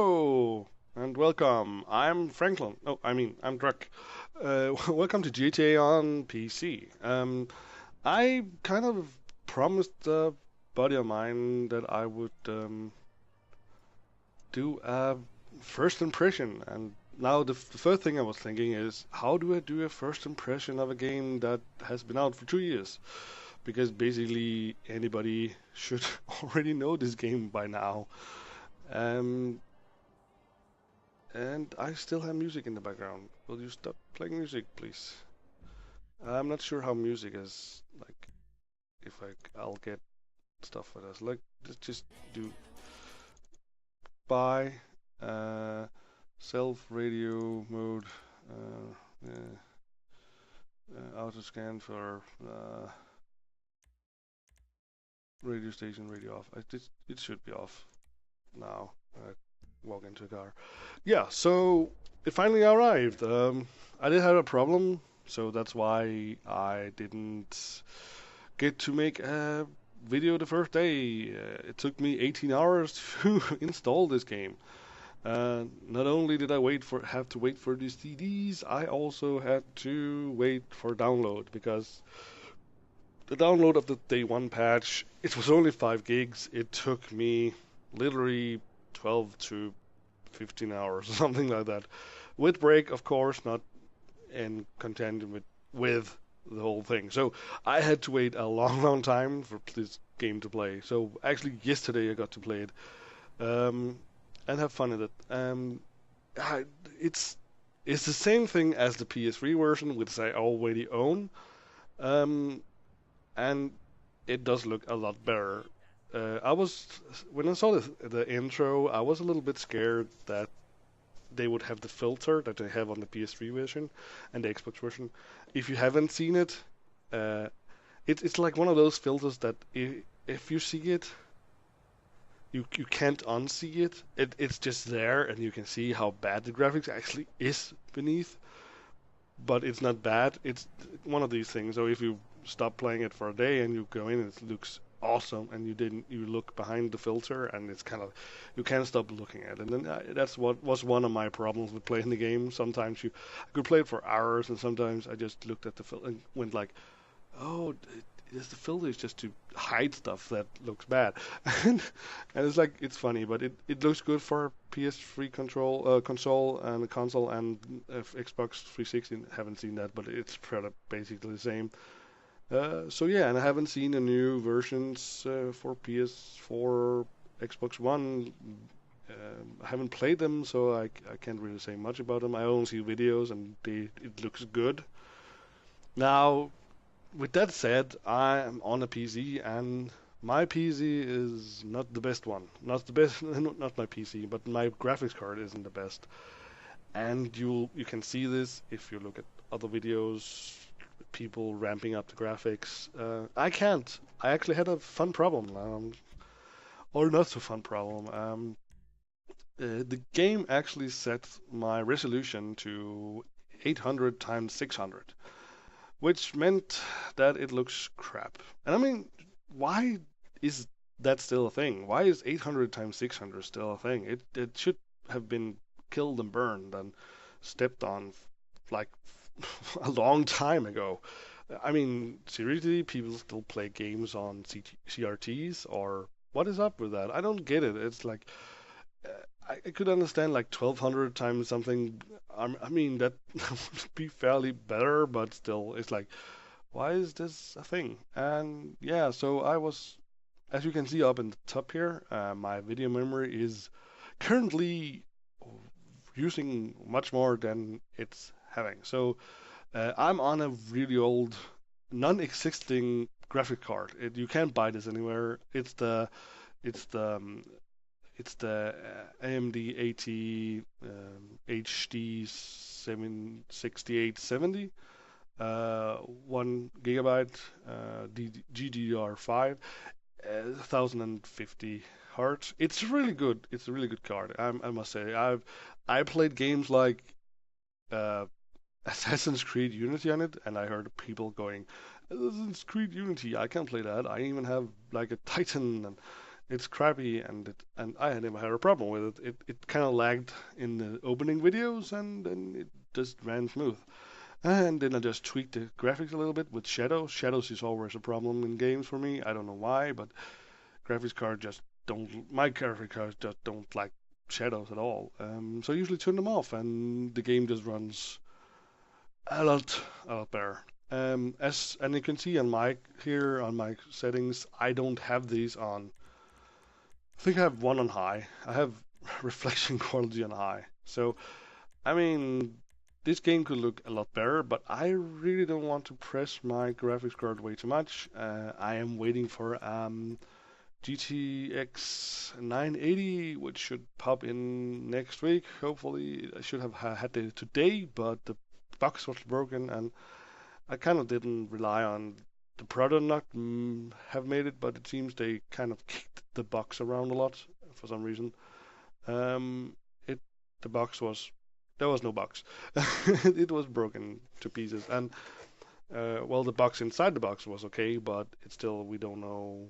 Hello and welcome. I'm Franklin. Oh, I'm Druck. Welcome to GTA on PC. I kind of promised a buddy of mine that I would do a first impression, and now the first thing I was thinking is, how do I do a first impression of a game that has been out for 2 years? Because basically anybody should already know this game by now. Um, And I still have music in the background. Will you stop playing music, please? I'm not sure how music is like. If I'll get stuff for this. Like, let's just do by uh, self radio mode. Yeah, auto scan for radio station radio off. It should be off now. Walk into a car. Yeah, so it finally arrived. I did have a problem, so that's why I didn't get to make a video the first day. It took me 18 hours to install this game. Not only did I have to wait for the CDs, I also had to wait for download because the download of the day one patch, it was only 5 gigs. It took me literally 12 to 15 hours or something like that. With break, of course, not in content with the whole thing. So I had to wait a long, long time for this game to play. So actually, yesterday I got to play it and have fun with it. It's it's the same thing as the PS3 version, which I already own, um, and it does look a lot better. I was when I saw the intro, I was a little bit scared that they would have the filter that they have on the PS3 version and the Xbox version. If you haven't seen it, uh, it's like one of those filters that if you see it, you can't unsee it. It's just there, and you can see how bad the graphics actually is beneath. But it's not bad. It's one of these things. So if you stop playing it for a day and you go in and it looks awesome, and you look behind the filter and it's kind of you can't stop looking at it. And that's what was one of my problems with playing the game. Sometimes I could play it for hours, and sometimes I just looked at the filter and went like, oh, the filter is just to hide stuff that looks bad. and, and it's like it's funny, but it looks good for PS3 console and console and Xbox 360. Haven't seen that, but it's basically the same. So yeah, and I haven't seen the new versions for PS4, Xbox One. I haven't played them, so I can't really say much about them. I only see videos, and it looks good. Now, with that said, I am on a PC, and my PC is not the best one. Not the best, not my PC, but my graphics card isn't the best. And you can see this if you look at other videos, people ramping up the graphics. I can't. I actually had a fun problem, or not so fun problem. The game actually set my resolution to 800 times 600, which meant that it looks crap. And I mean, why is that still a thing? Why is 800 times 600 still a thing? It should have been killed and burned and stepped on like a long time ago. I mean, seriously, people still play games on CRTs, or what is up with that? I don't get it. It's like uh, I could understand like 1200 times something. I mean, that would be fairly better, but still, it's like, why is this a thing? And yeah, so as you can see up in the top here, my video memory is currently using much more than it's having. So I'm on a really old, non-existing graphic card. You can't buy this anywhere. It's the it's the AMD AT HD 76870, 1 gigabyte, GDDR5, 1050 hertz. It's really good. It's a really good card. I must say. I played games like uh, Assassin's Creed Unity on it, and I heard people going, "Assassin's Creed Unity, I can't play that. I even have like a Titan." It's crappy, and I had never had a problem with it. It kind of lagged in the opening videos, and then it just ran smooth. And then I just tweaked the graphics a little bit with shadows. Shadows is always a problem in games for me. I don't know why, but graphics card just don't. My graphics cards just don't like shadows at all. So I usually turn them off, and the game just runs a lot better. As and you can see on my here on my settings, I don't have these on. I think I have one on high. I have reflection quality on high. So I mean, this game could look a lot better, but I really don't want to press my graphics card way too much. I am waiting for GTX 980, which should pop in next week. Hopefully, I should have had it today, but the box was broken, and I kind of didn't rely on the product not have made it, but it seems they kind of kicked the box around a lot for some reason. It the box was there was no box. It was broken to pieces, and well, the box inside the box was okay, but it's still we don't know.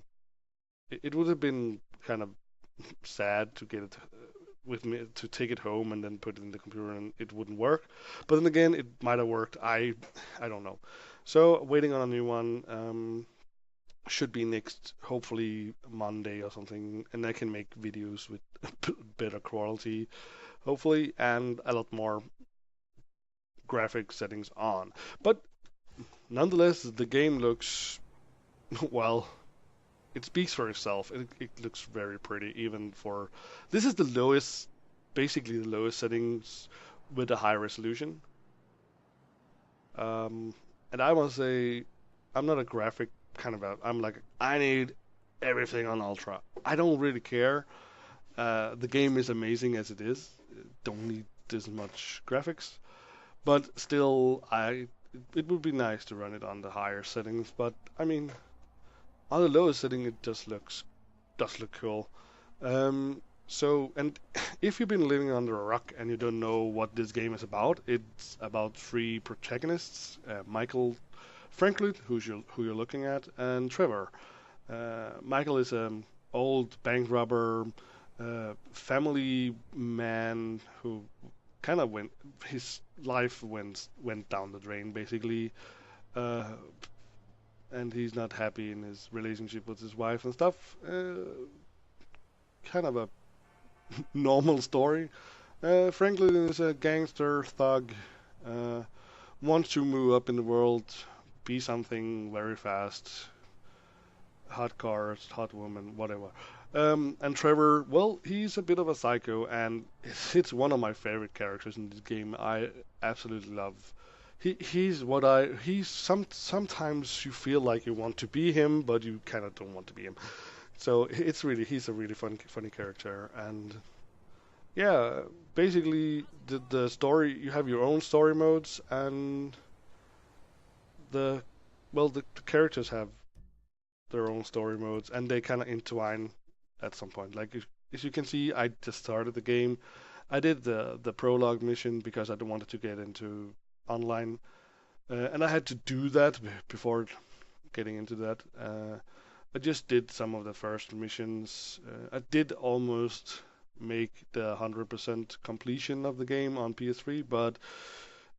It would have been kind of sad to get it with me to take it home and then put it in the computer and it wouldn't work. But then again, it might have worked. I don't know. So waiting on a new one. Should be next, hopefully Monday or something, and I can make videos with better quality, hopefully, and a lot more graphic settings on. But nonetheless, the game looks well. It speaks for itself. It looks very pretty, even for this is the lowest, basically the lowest settings with a high resolution. Um, and I must say, I'm not a graphic kind of I'm like I need everything on ultra. I don't really care. The game is amazing as it is. Don't need this much graphics, but still, it would be nice to run it on the higher settings. But I mean, on the lowest setting, it just does look cool. And if you've been living under a rock and you don't know what this game is about, it's about three protagonists: Michael, Franklin, who you're looking at, and Trevor. Michael is an old bank robber, family man who kind of went his life went down the drain basically, uh, and he's not happy in his relationship with his wife and stuff. Kind of a normal story. Franklin is a gangster thug, uh, wants to move up in the world, be something very fast, hot cars, hot woman, whatever. And Trevor, well, he's a bit of a psycho, and it's one of my favorite characters in this game. I absolutely love. Sometimes you feel like you want to be him, but you kind of don't want to be him. So he's a really funny character, and yeah, basically the story you have your own story modes, and the the characters have their own story modes, and they kind of intertwine at some point. Like as you can see, I just started the game. I did the prologue mission because I wanted to get into online, and I had to do that before getting into that. I just did some of the first missions. I did almost make the 100% completion of the game on PS3, but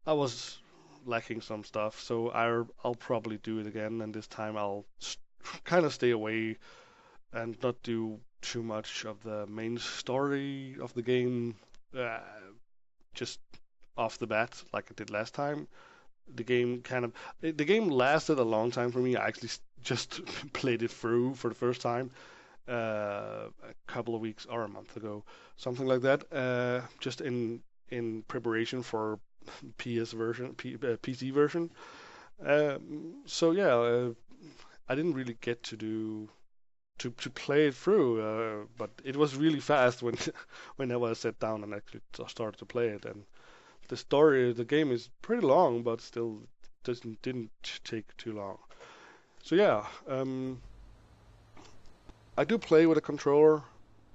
I was lacking some stuff, so I'll probably do it again, and this time I'll kind of stay away and not do too much of the main story of the game, uh, just off the bat like I did last time. The game lasted a long time for me. I actually just played it through for the first time a couple of weeks or a month ago, something like that. Just in preparation for PC version. So yeah, I didn't really get to do to play it through, but it was really fast when whenever I sat down and actually started to play it. And the game is pretty long, but still didn't take too long. So yeah, I do play with a controller.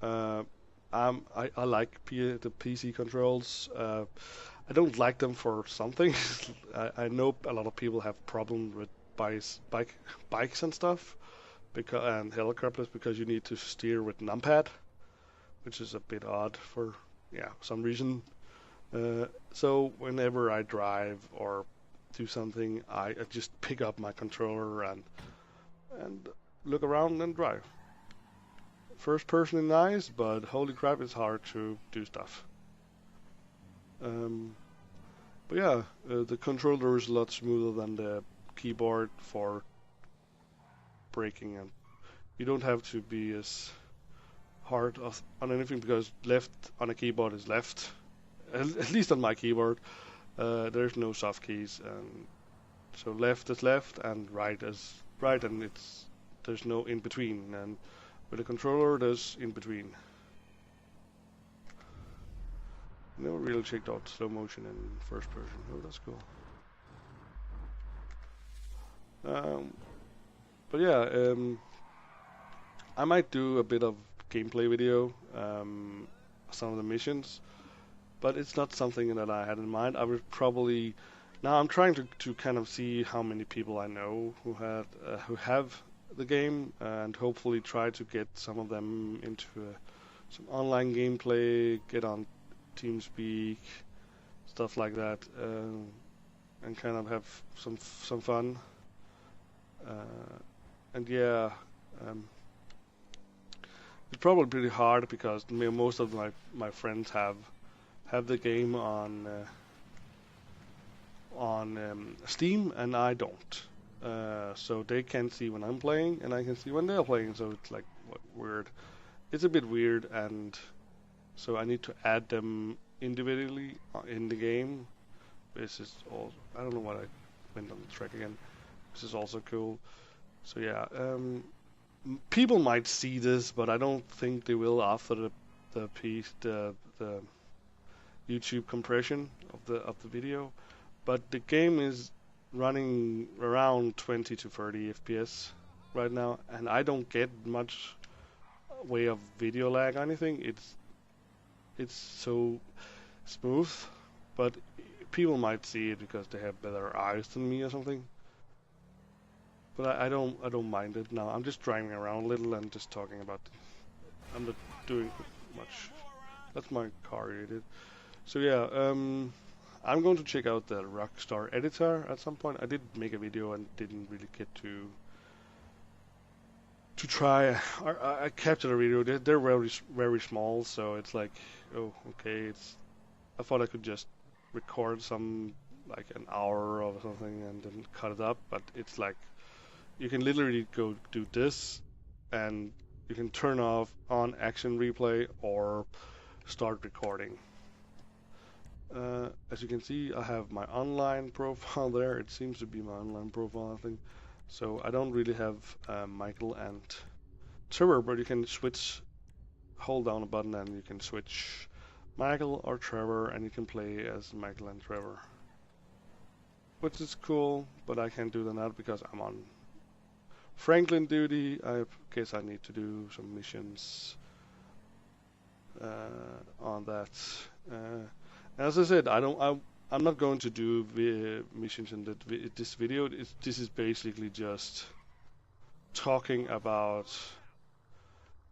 Uh, I like the PC controls. I don't like them for some things. I know a lot of people have problems with bikes and stuff, and helicopters because you need to steer with numpad, which is a bit odd for some reason. So whenever I drive or do something, I just pick up my controller and look around and drive. First person is nice, but holy crap, it's hard to do stuff. But yeah, the controller is a lot smoother than the keyboard for braking, and you don't have to be as hard on anything because left on a keyboard is left. At least on my keyboard, there's no soft keys, and so left is left and right is right, and there's no in between. And with a controller, there's in between. Never really checked out slow motion in first person. Oh, that's cool. But yeah, I might do a bit of gameplay video, some of the missions, but it's not something that I had in mind. I would probably now I'm trying to kind of see how many people I know who have the game, and hopefully try to get some of them into some online gameplay, get on TeamSpeak, stuff like that, and kind of have some fun. And yeah, it's probably pretty hard because most of my friends have the game on Steam, and I don't. So they can see when I'm playing, and I can see when they're playing. So it's like weird. It's a bit weird, and so I need to add them individually in the game. This is all. I don't know what I went on the track again. This is also cool. So yeah, people might see this, but I don't think they will after the YouTube compression of the video. But the game is running around 20 to 30 FPS right now, and I don't get much way of video lag or anything. It's so smooth, but people might see it because they have better eyes than me or something. But I don't mind it now. I'm just driving around a little and just talking about it. I'm not doing much. That's my car you did. So yeah, I'm going to check out the Rockstar editor at some point. I did make a video and didn't really get to try. I captured a video. They're very small, so it's like, oh, okay. I thought I could just record some like an hour or something and then cut it up, but it's like you can literally go do this, and you can turn on action replay or start recording. As you can see, I have my online profile there. It seems to be my online profile, I think. So I don't really have Michael and Trevor, but you can hold down a button and you can switch Michael or Trevor, and you can play as Michael and Trevor. Which is cool, but I can't do that now because I'm on Franklin duty. I guess I need to do some missions on that. As I said, I'm not going to do missions in this video. This is basically just talking about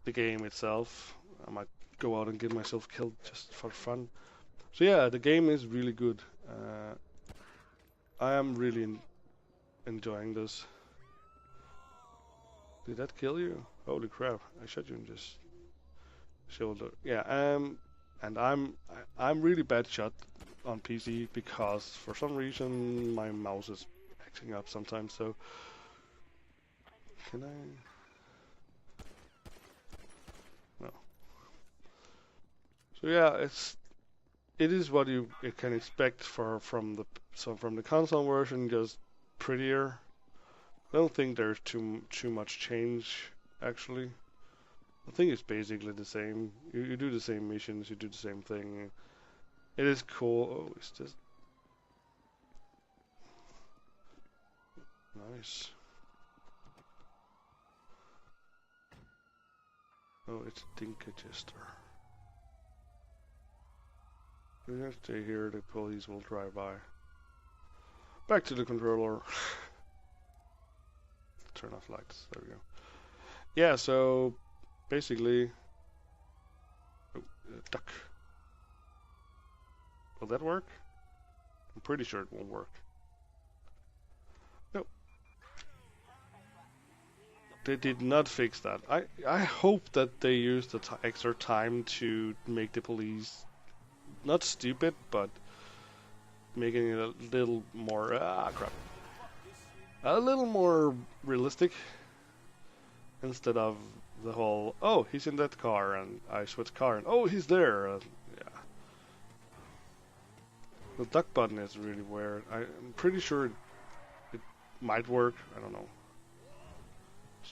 the game itself. I might go out and get myself killed just for fun. So yeah, the game is really good. I am really enjoying this. Did that kill you? Holy crap! I shot you in just shoulder. Yeah. And I'm really bad shot on PC because for some reason my mouse is acting up sometimes. So can I? No. So yeah, it is what you can expect from the console version, just prettier. I don't think there's too much change actually. I think it's basically the same. You do the same missions, you do the same thing. It is cool. Oh, it's just nice. Oh, it's Dinkagister. We have to stay here, the police will drive by. Back to the controller. Turn off lights, there we go. Yeah, so basically, oh, duck. Will that work? I'm pretty sure it won't work. No, they did not fix that. I hope that they use the extra time to make the police not stupid, but making it a little more crap, a little more realistic instead of the whole oh he's in that car and I switch car and oh he's there. Yeah, the duck button is really weird. I'm pretty sure it might work. I don't know.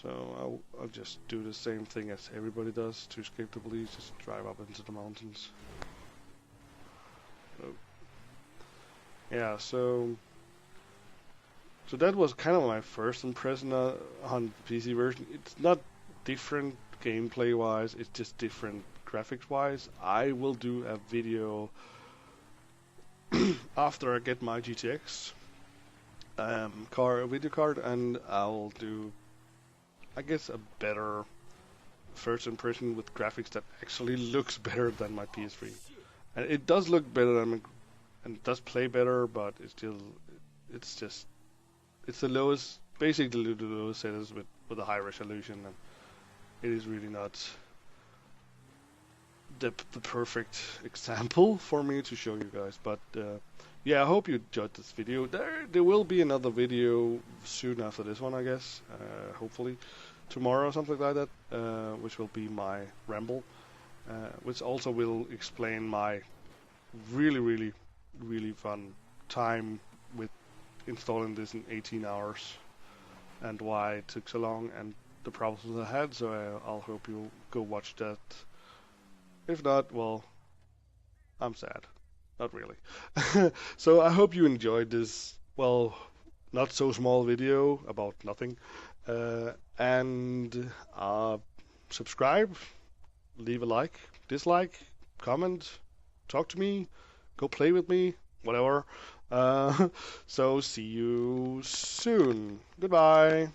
So I'll just do the same thing as everybody does to escape the police. Just drive up into the mountains. So, yeah, so that was kind of my first impression on the PC version. It's not different gameplay wise, it's just different graphics wise. I will do a video after I get my GTX video card, and I'll do, I guess, a better first impression with graphics that actually looks better than my PS3. And it does look better than, and it does play better, but it's just it's the lowest, basically the lowest settings with a high resolution, and it is really not the perfect example for me to show you guys. But yeah, I hope you enjoyed this video. There will be another video soon after this one, I guess. Hopefully tomorrow or something like that, which will be my ramble, which also will explain my really fun time with installing this in 18 hours and why it took so long and the problems I had. So I'll hope you'll go watch that. If not, well, I'm sad. Not really. So I hope you enjoyed this, well, not so small video about nothing. And subscribe, leave a like, dislike, comment, talk to me, go play with me, whatever. So see you soon. Goodbye.